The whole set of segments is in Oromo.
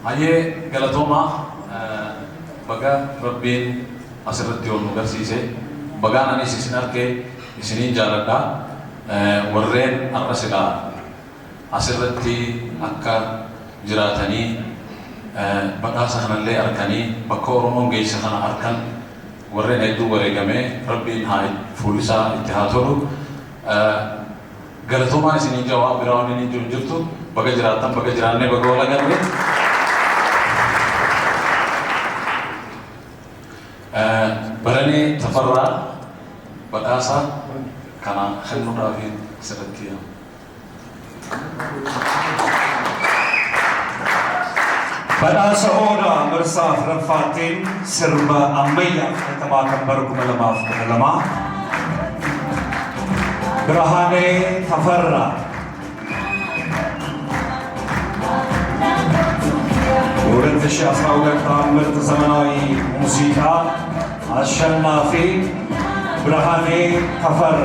Aye galatoma baga Rabbiin asirratti ol nu garsiise bagaan anis isin arge isiniin jaaladha warreen har'a silaa asirratti akka jiraatanii badhaasa kanallee arkanii bakka Oromoon geesse kana arkan warreen hedduu wareegame Rabbiin haa fuullisaa itti haa tolu galatomaa isiniin jawaa biraa waan inni jirtu baga jiraattan baga jiraannee baga wal agarre barani tafarraa badhaasaa kana kennuudhaaf asirratti badhaasa Odaa Award Raffaatiin sirba ammayyaa fudhatamaa kan bara 2012 Birhaanee Tafarraa የ2012 ምርጥ ዘመናዊ ሙዚቃ አሸናፊ ብርሃኔ ተፈራ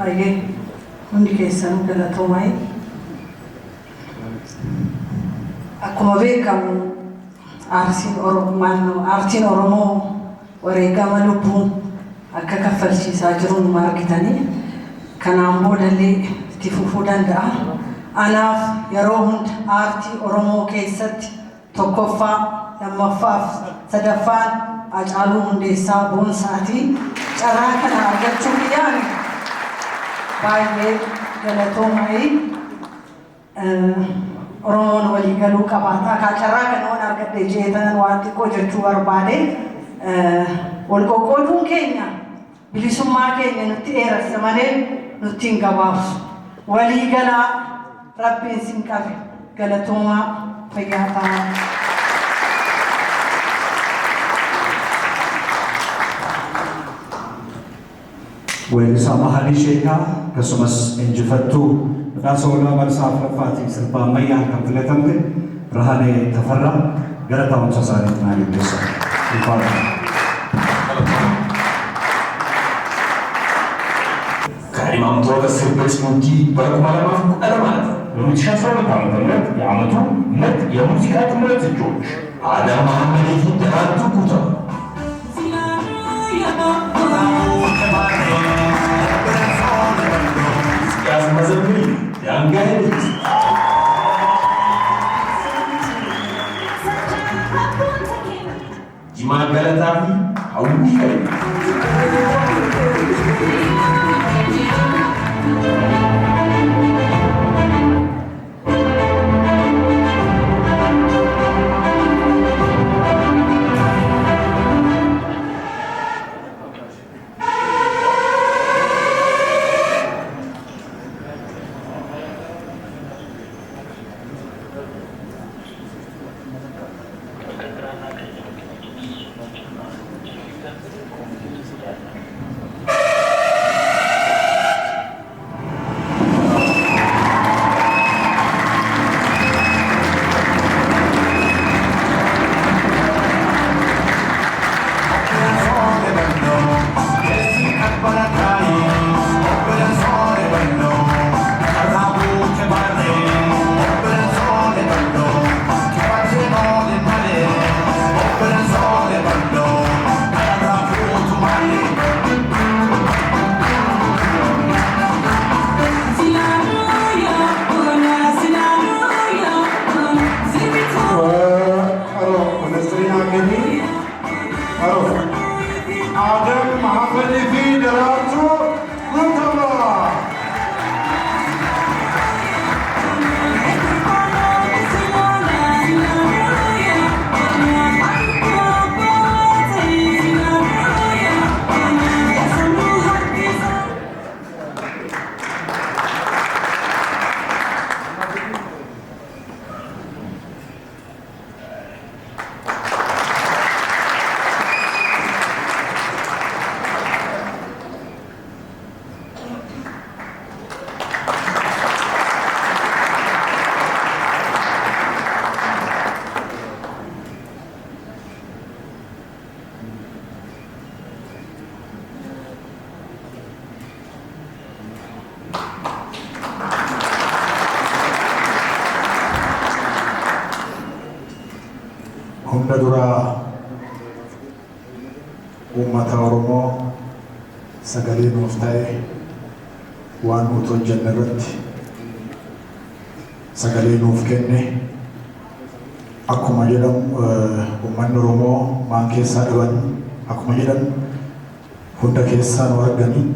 Aye, hundi keessan galatoomai. Akkuma beekamu aartiin Oromoo wareegama lubbuun akka kaffalchiisaa jiruun argitanii kanaan boodallee itti fufuu danda'a. Anaaf yeroo hunda aartii Oromoo keessatti tokkoffaa, lammaffaaf sadaffaan Hacaaluu Hundeessaa Boonsaatii carraa kana argachuu yaani baay'ee galatoomai. Oromoon walii galuu qabaata. Carraa kana waan argadhe jeetan waan xiqqoo jechuu barbaade wal qoqqooduun keenya bilisummaa keenya nutti dheeressa malee nutti hin gabaabsu. Walii galaa Rabbiin sin qabe galatoomaa fayyaa ta'aa. Weellisaa Mahalii Sheekaa akkasumas injifattuu badhaasa Odaa Award Raffaatiin sirba ammayyaan kan filatamte Birhaanee Tafarraa gara taa'umsa isaaniitti naa gaggeessa. ከኢማምቶota sirba ismuutii bara 2012 በ2012 ዓ.ም የዓመቱ ምርጥ የሙዚቃ ጥምረት እጩዎች አዳም መሐመድ ደራርቱ ጉተማ ያስመዘግብ ያንጋሄድ ጂማ ገለታፊ አውይ ፈሪ hunda duraa uummata Oromoo sagalee nuuf ta'e waan nuti hojjenne irratti sagalee nuuf kenne akkuma jedhamu uummanni Oromoo maan keessaa dhaban akkuma jedhan hunda keessaa nu arganii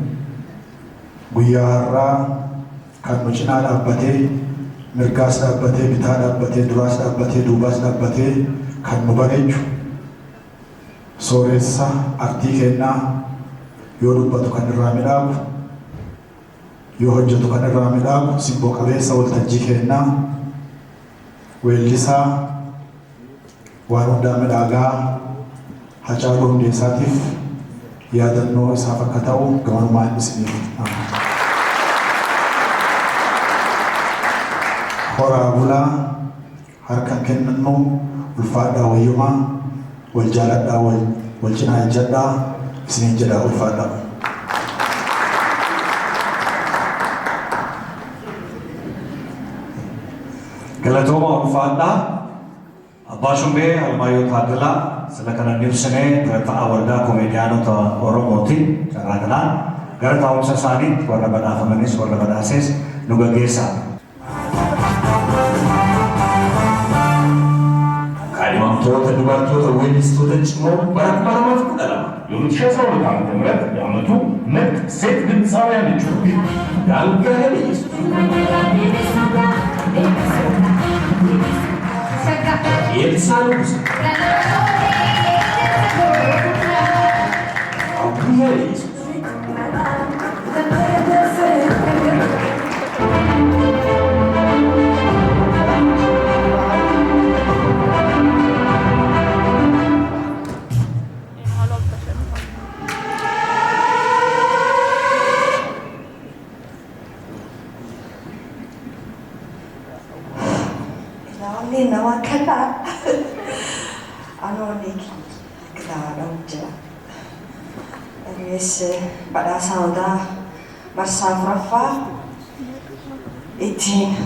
guyyaa har'aa kan nu cinaa dhaabbatee mirgaas dhaabbatee bitaa dhaabbatee duraas dhaabbatee duubaas dhaabbatee kan nu bareechu sooressa artii kennaa yoo dubbatu kan irraa midhaagu yoo hojjetu kan irraa midhaagu simboo qabeessa waltajjii kennaa weellisaa waan hundaa midhaagaa Hacaaluu Hundeessaatiif yaadannoo isaaf akka ta'u gamanumaan isiniif horaa bulaa harkaan kennannu ulfaadhaa wayyumaa wal jaaladhaa wal cinaa ejjadhaa isiniin jedhaa ulfaadhaa. Galatooma ulfaadhaa Abbaa Shumbee Almaayoo Taaddalaa sila kanan ibsinee Badhaasaa waldaa komeediyaanota Oromooti carraa kanaan gara taa'umsa isaaniitti warra badhaafamanis warra badhaases nu gaggeessaa. Kaadhimamtoota dubartoota weellistoota cimoo bara 2012 የ2012 ዓመተ ምህረት የዓመቱ ምርጥ ሴት ድምፃውያን እጩዎች ዳንጋለ ኢየሱስ ኤልሳ ንጉስ አቡነ ኢየሱስ nama kana anooni kitaaba jira innis badhaasaa Odaa marsaa afuraffaa ittiin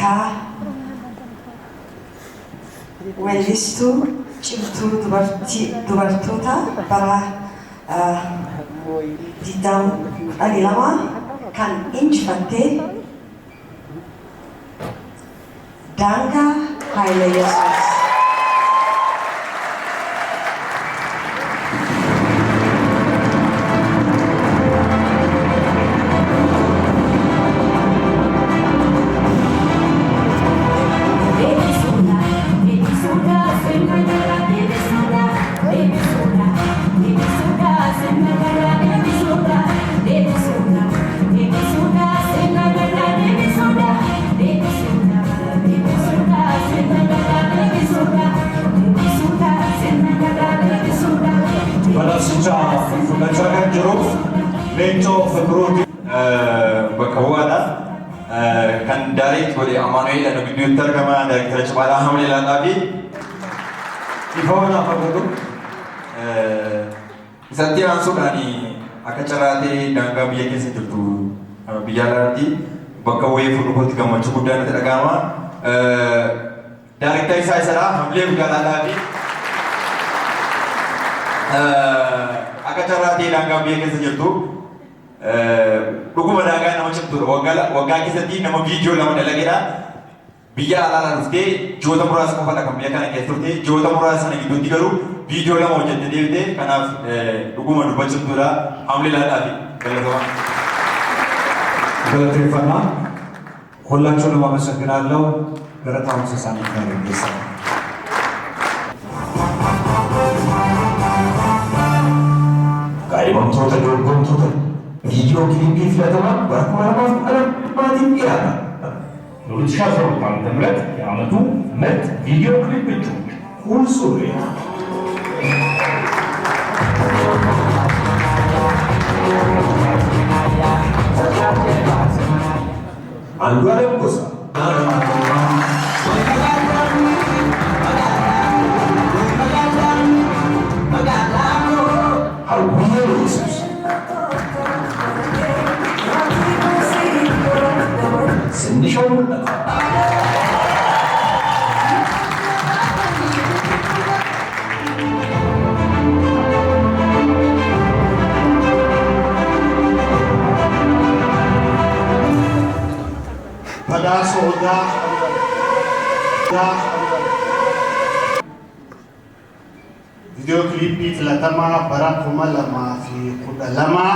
kaa weellistuu cimtuu dubartoota bara 2012 kan injifattee Danka Haile Yesus. Fudhachaa jiruuf leencoo Fiqiruuti bakka bu'aadha. Kan daariitti godhe Amaanu'eel nu gidduutti argama daayirektara Cimaalaa Hamlee Laataa fi ifa wanaaf argatu. Isatti aansuudhaan akka carraatee daangaa biyya keessa jirtu biyya alaatti bakka wayii fuudhuutti gammachuu guddaan itti dhaga'ama. Daayirektara isaa isadha Hamlee Laataa fi akka carraatee daangaa biyya keessa jirtu dhuguma daangaa nama cimtuudha. Waggaa keessatti nama viidiyoo lama dalageedha. Biyya alaa dhuftee ji'oota muraasa qofaadha kan biyya kana keessa turte. Ji'oota muraasa sana gidduutti garuu viidiyoo lama hojjettee deebite. Kanaaf dhuguma dubbachiftuudha. Hamlee Laataa fi galatoomaa. Galateeffannaa ሁላችሁንም አመሰግናለሁ። ገረታውን ሰሳን ይገኛል። Kaadhimamtoota dorgomtoota viidiyoo kiliipii filataman bara 2012 maatiin dhiyaata. የ2012 ዓመተ ምህረት የዓመቱ ምርጥ ቪዲዮ ክሊፕ እጩዎች ሁልሱሬ አንዷለም ጎሳ Hawwiye Yesus ስንሻው badhaasaa Odaa video clipii filatamaa bara 2012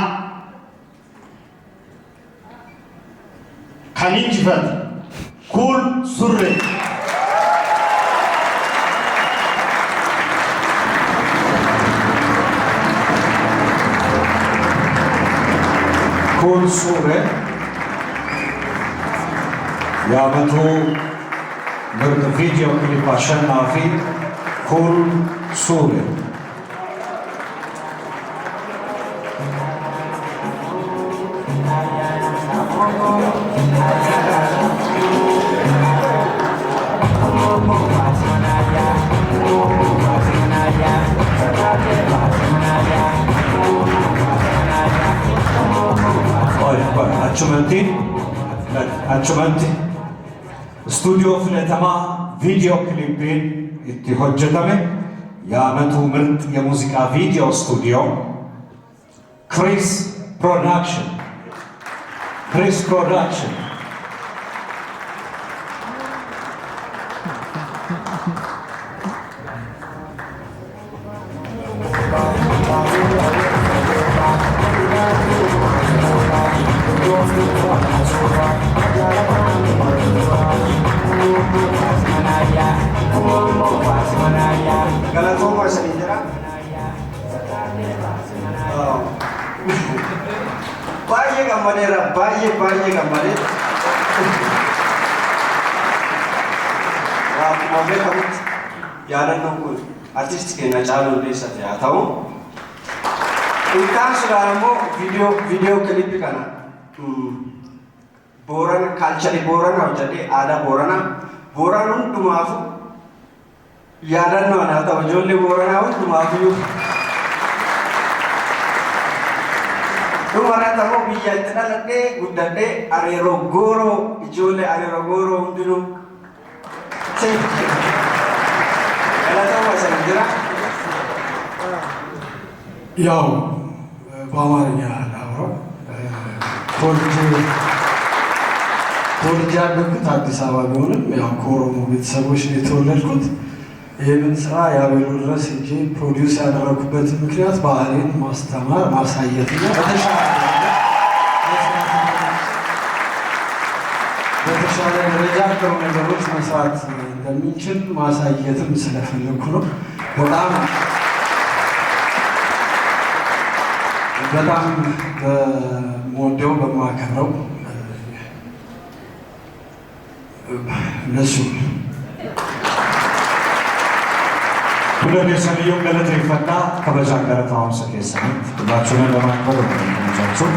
kan injifate Kun Surre. Kun Surre የዓመቱ ምርጥ ቪዲዮ ክሊፕ አሸናፊ ኩል ሱሬ Achumatti studio filatama video clipin itti hojjetame የዓመቱ ምርጥ የሙዚቃ ቪዲዮ ስቱዲዮ ክሪስ ፕሮዳክሽን Baay'ee gammadee akkuma beekamutti yaadannoon kun artisti keenya Caaluu Hundeessaati haa ta'u ilkaan sudaan immoo viidiyoo kilipii kana Boorana kaalcharii Boorana hojjedhee aadaa Boorana hundumaafu yaadannoo haa ta'u ijoollee Booranaa hundumaafiyyuu Dumarata mo biyya itti dhaladhee guddadhee areeroo gooroo ijoollee areeroo gooroo hundinuu galatoomaa isa jira. ያው በአማርኛ ላውራው ተወልጄ ያደግኩት አዲስ አበባ ቢሆንም ያው ከኦሮሞ ቤተሰቦች ነው የተወለድኩት። ይህንን ስራ ያቤሉ ድረስ ሄጄ ፕሮዲውስ ያደረኩበት ምክንያት ባህሌን ማስተማር ማሳየትና በተሻለ ደረጃ ጥሩ ነገሮች መስራት እንደሚችል ማሳየትም ስለፈለኩ ነው። በጣም በምወደው በማከብረው ለሱ ሁለት ሰሚዮ ገለተ ይፈታ ከበዛ ገለታውን ሰከሰት ሁላችሁን ለማክበር ወደምትመጫችሁ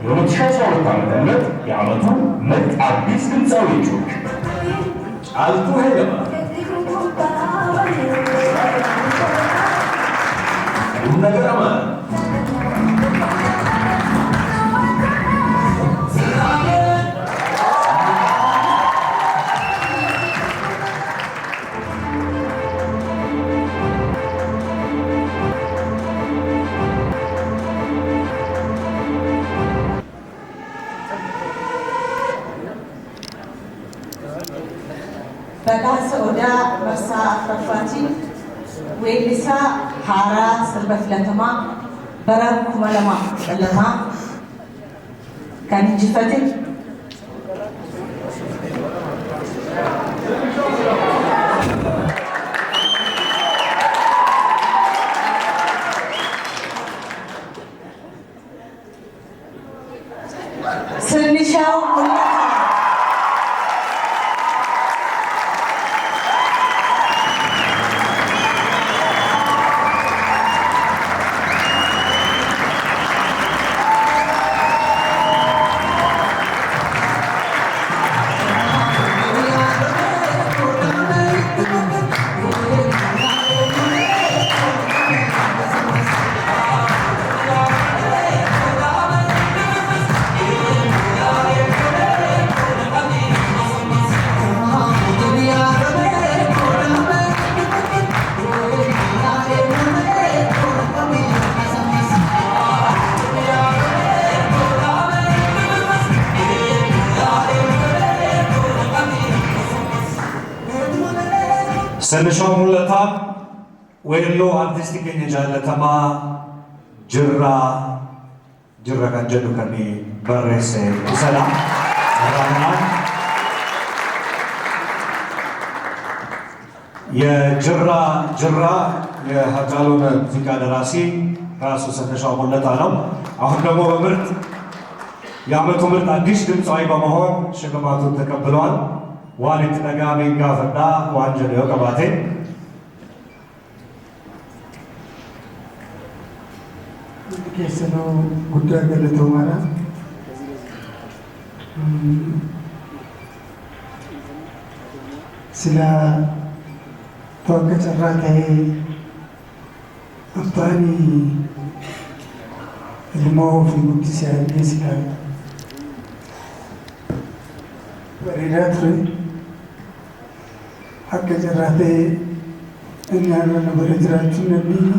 የ2012 ዓመት የዓመቱ ምርጥ አዲስ ድምፃዊ እጩዎች ጫልቱ ሄደማ ነገረማ badhaasaa Odaa Marsaa Afuraffaatiin weellisaa haaraa sirba filatamaa bara 2012 kan injifate Sirna Sirna mul'ataa weelluu artistii keenya jaallatamaa jirra kan jedhu kan barreesse isadha. የጅራ የሀጫሉን ሙዚቃ ደራሲ ራሱ ስንሻው ሙለታ ነው። አሁን ደግሞ በምርጥ የዓመቱ ምርጥ አዲስ ድምፃዊ በመሆን ሽልማቱን ተቀብሏል። ዋሊት ደጋሜ ጋፈዳ ዋንጀል የቀባቴ keessanoo guddaa galatoomaadha. Sila tokko carraa ta'ee aftaani ilmoo ofii guddisee argee sila bareedaa ture. Akka carraa ta'ee inni har'a na bara jiraachuu dandeenye.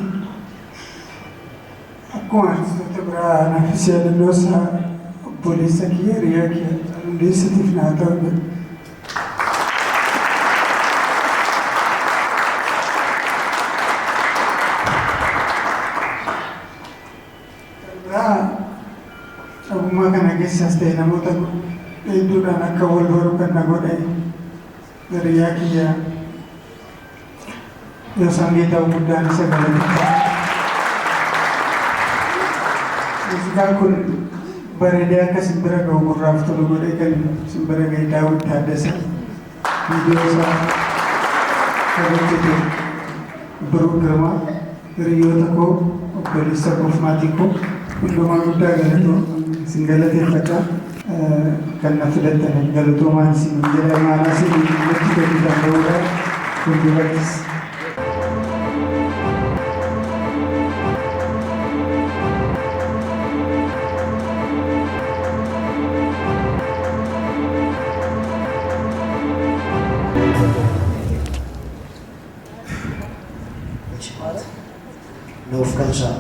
Akkuma artistoota biraa naafis yaadannoo isaa obboleessa kiyya hiriyaa kiyya hundeessatiif naa ta'udha. Biraa dhabummaa kana keessaas ta'e namoota hedduudhaan akka wal baru kan na godhe hiriyaa kiyya yoo isaan ta'uu guddaan isa galateeffata. Musikaan kun bareedee akka simbira ga'u gurraaf tolu godhee kan simbira ga'e Daawit Taaddasa viidiyoo isaa kan hojjete Biruu Girmaa hiriyoota koo obboleessa koo fi maatii koo hundumaa guddaa galatoo isin galateeffadha. Kan na filattan galatoomaan isin jedha maanaa isin nutti kennitan ta'uudha hundumattis. Nuuf kansa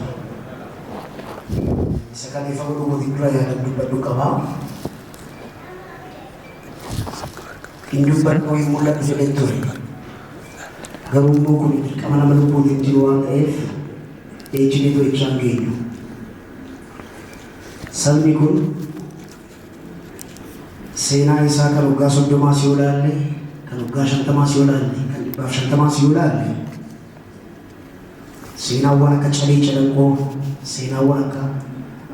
isa kan ifa godhu dura yaadan dubbadhu qaba. Hin dubbadhu hin mul'atu jedhee ture. Garuu immoo kun dirqama nama lubbuutiin jiru waan ta'eef ejjineetoo ijaan geenyu. Sabni kun seenaa isaa kan waggaa 30 yoo ilaalle, kan waggaa 50 yoo ilaalle, kan 150 yoo ilaalle seenaawwan akka Calee Calanqoo, seenaawwan akka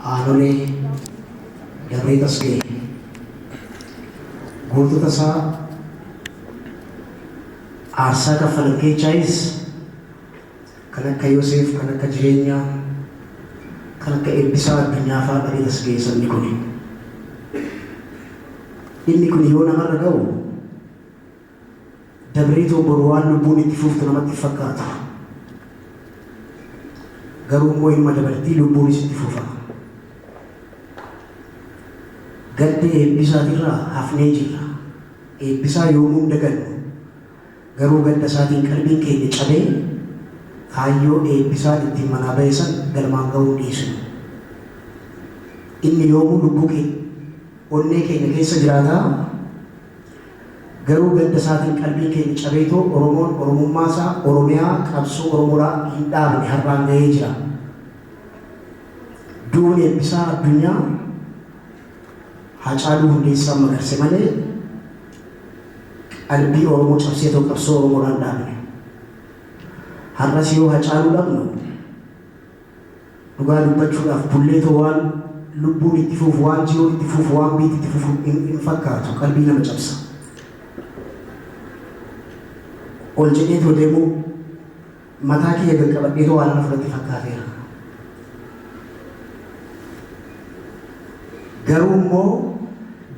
Aanolee, Dabree Tasgee, gootota isaa aarsaa kaffalan keessaayis kan akka Yoosef, kan akka Jireenyaa, kan akka Eebbisaa Addunyaa fa'aa Dabree Tasgee sabni kun. Inni kun yoo namarra ga'u Dabree boru waan lubbuun itti fuftu namatti fakkaata. Garuu immoo ilma dabartii lubbuun itti fufa. Gaddi Eebbisaatirraa hafnee jirra. Eebbisaa yoomuu dagannu. Garuu gadda isaatiin qalbiin keenya cabee kaayyoo Eebbisaan ittiin manaa ba'e san galmaan ga'uu dhiisnu. Inni yoomuu lubbuu keenya onnee keenya keessa jiraataa. Garuu gadda isaatiin qalbiin keenya cabeetoo Oromoon Oromummaa isaa Oromiyaa qabsoo Oromoodhaa hin dhaabne har'aan ga'ee jira. Duun Eebbisaa Addunyaa Haacaaluu Hundeessaa magarse malee qalbii Oromoo cabseetoo qabsoo Oromoodhaan dhaabne. Har'as yoo Haacaaluu dhabnu dhugaa dubbachuudhaaf bulleetoo waan lubbuun itti fufu, waan jiruun itti fufu, waan biitti itti fufu hin fakkaatu qalbii nama cabsa. Ol jedheetoo deemuu mataa kiyya gaggabadheetoo waan nama fudhate fakkaateera. Garuu immoo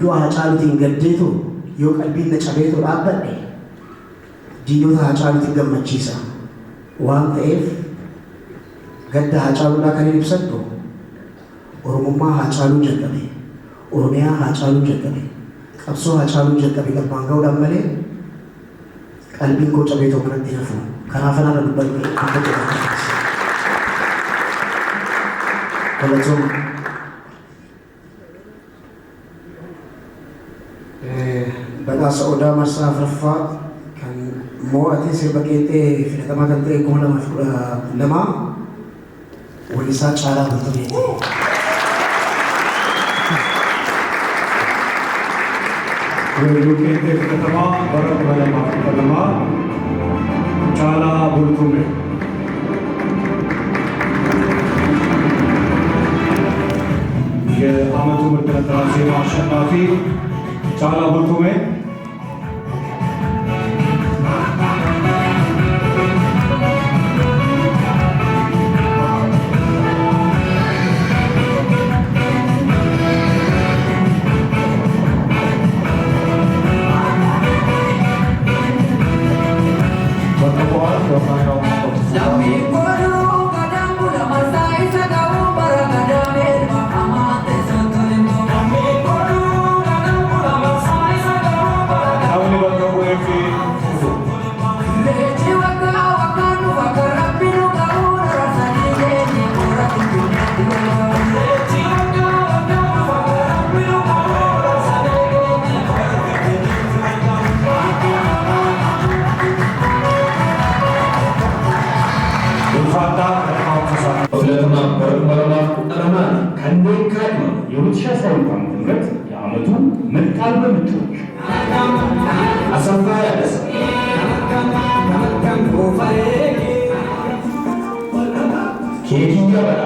du'a Haacaaluutiin gaddeetoo yoo qalbiin na cabeetoo dhaabbadhe diinota Haacaaluutiin gammachiisa waan ta'eef gadda Haacaaluudhaa kan hin ibsadhu Oromummaa Haacaaluu jalqabe, Oromiyaa Haacaaluu jalqabe, qabsoo Haacaaluu jalqabe galmaan ga'uudhaan malee qalbiin koo cabeetoo kanatti nafu. Kanaaf anarra dubbadhu galatooma. Badhaasa Odaa marsaa afuraffaa kan mo'atee sirba qeenxee filatamaa kan ta'e 2012 weellisaa Caalaa Bultumeeti. Weelluu qeenxee filatamaa bara 2012 Caalaa Bultume. የዓመቱ ምርጥ ነጠላ ዜማ አሸናፊ ጫላ ቡልቱሜ። የዓመቱ ምርጥ አልበም እጩዎች አሰፋ ያደሰ፣ ኬኪያ በዳዳ፣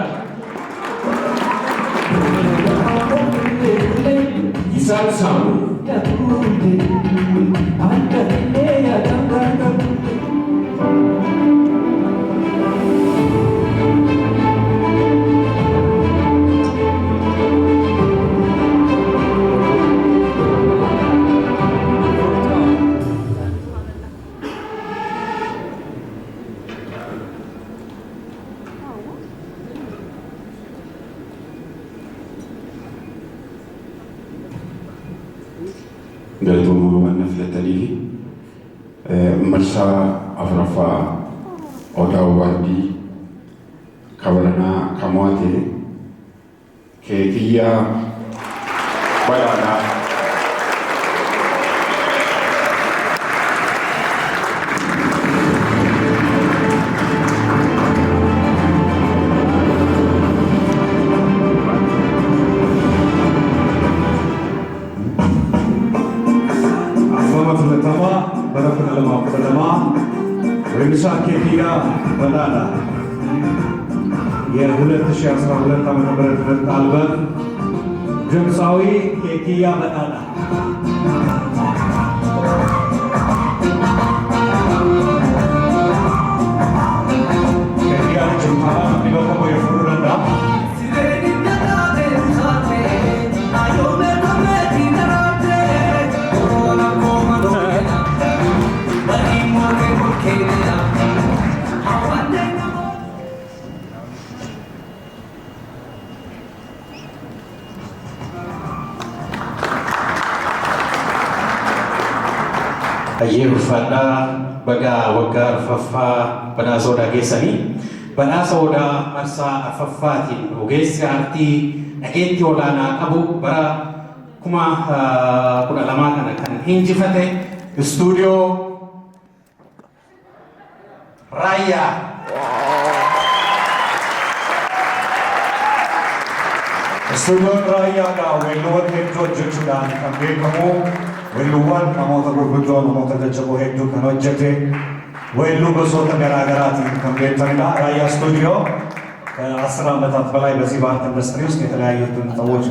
ይስሐቅ ሳሙ፣ Guutummaa waan filatanii marsaa afuraffaa Odaa Award kabaranaa kamoate keekiyyaa badhaadhaa weellisaa keekiyyaa badhaadhaa የ2012 ዓመተ ምህረት ምርጥ አልበም ድምፃዊ keekiyyaa badhaadhaa keekiyyaa ጅማራ ሊበቆ የፉሩ ደንዳ Uffannaa baga waggaa arfaffaa badhaasa Odaa geessanii badhaasa Odaa marsaa arfaffaatiin ogeessi aartii dhageettii olaanaa qabu bara 2012 kana kan injifate istuudiyoo Raayyaa. Istuudiyoon Raayyaadhaa weelluuwwan hedduu hojjechuudhaan kan beekamu weelluuwwan namoota gurguddoo namoota jajjaboo hedduu kan hojjete weelluu gosoota garaagaraatiin kan beekamedha። ራያ ስቱዲዮ ከ10 ዓመታት በላይ በዚህ በአርት ኢንዱስትሪ ውስጥ የተለያዩ ሰዎች